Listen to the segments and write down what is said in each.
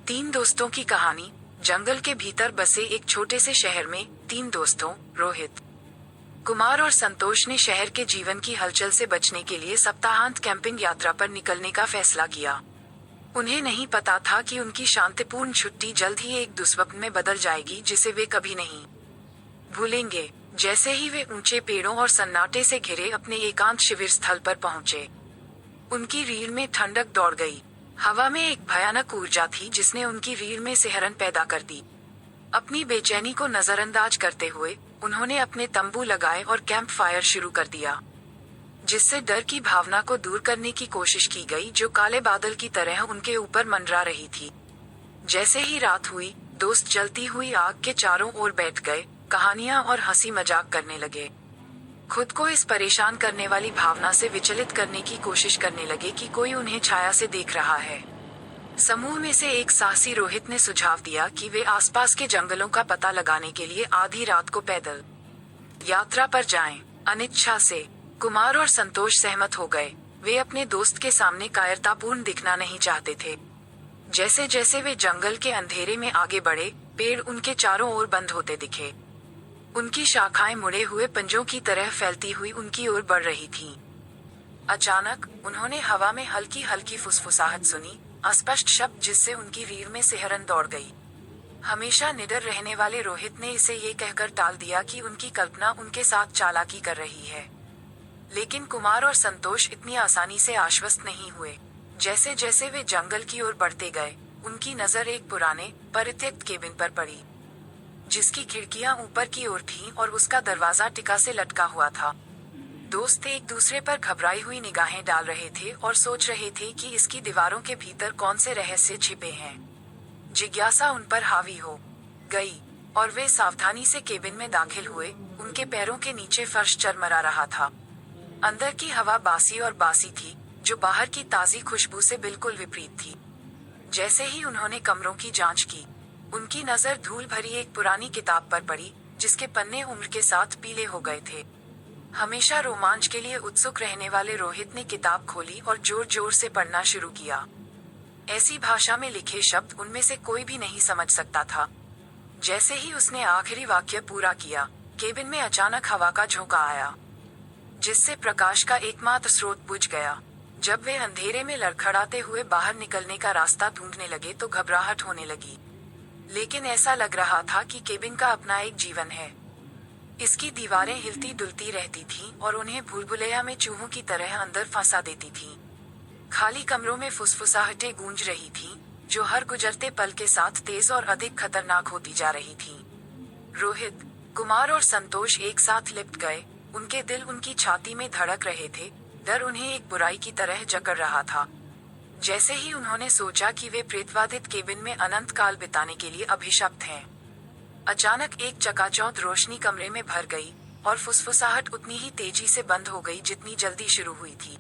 तीन दोस्तों की कहानी। जंगल के भीतर बसे एक छोटे से शहर में तीन दोस्तों रोहित, कुमार और संतोष ने शहर के जीवन की हलचल से बचने के लिए सप्ताहांत कैंपिंग यात्रा पर निकलने का फैसला किया। उन्हें नहीं पता था कि उनकी शांतिपूर्ण छुट्टी जल्द ही एक दुस्वप्न में बदल जाएगी जिसे वे कभी नहीं भूलेंगे। जैसे ही वे ऊंचे पेड़ों और सन्नाटे से घिरे अपने एकांत शिविर स्थल पर पहुंचे, उनकी रीढ़ में ठंडक दौड़ गई। हवा में एक भयानक ऊर्जा थी जिसने उनकी रीढ़ में सिहरन पैदा कर दी। अपनी बेचैनी को नजरअंदाज करते हुए उन्होंने अपने तंबू लगाए और कैंप फायर शुरू कर दिया, जिससे डर की भावना को दूर करने की कोशिश की गई जो काले बादल की तरह उनके ऊपर मंडरा रही थी। जैसे ही रात हुई, दोस्त जलती हुई आग के चारों ओर बैठ गए, कहानियां और हंसी मजाक करने लगे। खुद को इस परेशान करने वाली भावना से विचलित करने की कोशिश करने लगे कि कोई उन्हें छाया से देख रहा है। समूह में से एक साहसी रोहित ने सुझाव दिया कि वे आसपास के जंगलों का पता लगाने के लिए आधी रात को पैदल यात्रा पर जाएं। अनिच्छा से कुमार और संतोष सहमत हो गए। वे अपने दोस्त के सामने कायरतापूर्ण दिखना नहीं चाहते थे। जैसे जैसे वे जंगल के अंधेरे में आगे बढ़े, पेड़ उनके चारों ओर बंद होते दिखे। उनकी शाखाएं मुड़े हुए पंजों की तरह फैलती हुई उनकी ओर बढ़ रही थीं। अचानक उन्होंने हवा में हल्की हल्की फुसफुसाहट सुनी, अस्पष्ट शब्द जिससे उनकी रीढ़ में सिहरन दौड़ गई। हमेशा निडर रहने वाले रोहित ने इसे ये कहकर टाल दिया कि उनकी कल्पना उनके साथ चालाकी कर रही है। लेकिन कुमार और संतोष इतनी आसानी से आश्वस्त नहीं हुए। जैसे जैसे वे जंगल की ओर बढ़ते गए, उनकी नजर एक पुराने परित्यक्त केबिन पर पड़ी, जिसकी खिड़कियां ऊपर की ओर थीं और उसका दरवाजा टिका से लटका हुआ था। दोस्त एक दूसरे पर घबराई हुई निगाहें डाल रहे थे और सोच रहे थे कि इसकी दीवारों के भीतर कौन से रहस्य छिपे हैं। जिज्ञासा उन पर हावी हो गई और वे सावधानी से केबिन में दाखिल हुए। उनके पैरों के नीचे फर्श चरमरा रहा था। अंदर की हवा बासी और बासी थी, जो बाहर की ताजी खुशबू से बिल्कुल विपरीत थी। जैसे ही उन्होंने कमरों की जांच की, उनकी नजर धूल भरी एक पुरानी किताब पर पड़ी, जिसके पन्ने उम्र के साथ पीले हो गए थे। हमेशा रोमांच के लिए उत्सुक रहने वाले रोहित ने किताब खोली और जोर जोर से पढ़ना शुरू किया। ऐसी भाषा में लिखे शब्द उनमें से कोई भी नहीं समझ सकता था। जैसे ही उसने आखिरी वाक्य पूरा किया, केबिन में अचानक हवा का झोंका आया, जिससे प्रकाश का एकमात्र स्रोत बुझ गया। जब वे अंधेरे में लड़खड़ाते हुए बाहर निकलने का रास्ता ढूंढने लगे तो घबराहट होने लगी। लेकिन ऐसा लग रहा था कि केबिन का अपना एक जीवन है। इसकी दीवारें हिलती डुलती रहती थीं और उन्हें भूलभुलैया में चूहों की तरह अंदर फंसा देती थीं। खाली कमरों में फुसफुसाहटें गूंज रही थीं, जो हर गुजरते पल के साथ तेज और अधिक खतरनाक होती जा रही थीं। रोहित, कुमार और संतोष एक साथ लिपट गए। उनके दिल उनकी छाती में धड़क रहे थे। डर उन्हें एक बुराई की तरह जकड़ रहा था। जैसे ही उन्होंने सोचा कि वे प्रेतवादित केबिन में अनंत काल बिताने के लिए अभिशप्त हैं, अचानक एक चकाचौंध रोशनी कमरे में भर गई और फुसफुसाहट उतनी ही तेजी से बंद हो गई जितनी जल्दी शुरू हुई थी।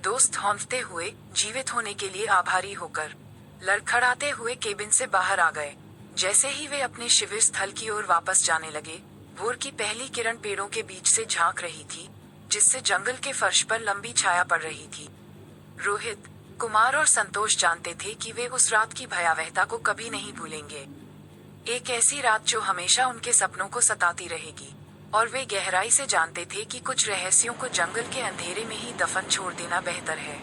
दोस्त हौंफते हुए, जीवित होने के लिए आभारी होकर, लड़खड़ाते हुए केबिन से बाहर आ गए। जैसे ही वे अपने शिविर स्थल की ओर वापस जाने लगे, भोर की पहली किरण पेड़ों के बीच से झांक रही थी, जिससे जंगल के फर्श पर लंबी छाया पड़ रही थी। रोहित, कुमार और संतोष जानते थे कि वे उस रात की भयावहता को कभी नहीं भूलेंगे। एक ऐसी रात जो हमेशा उनके सपनों को सताती रहेगी। और वे गहराई से जानते थे कि कुछ रहस्यों को जंगल के अंधेरे में ही दफन छोड़ देना बेहतर है।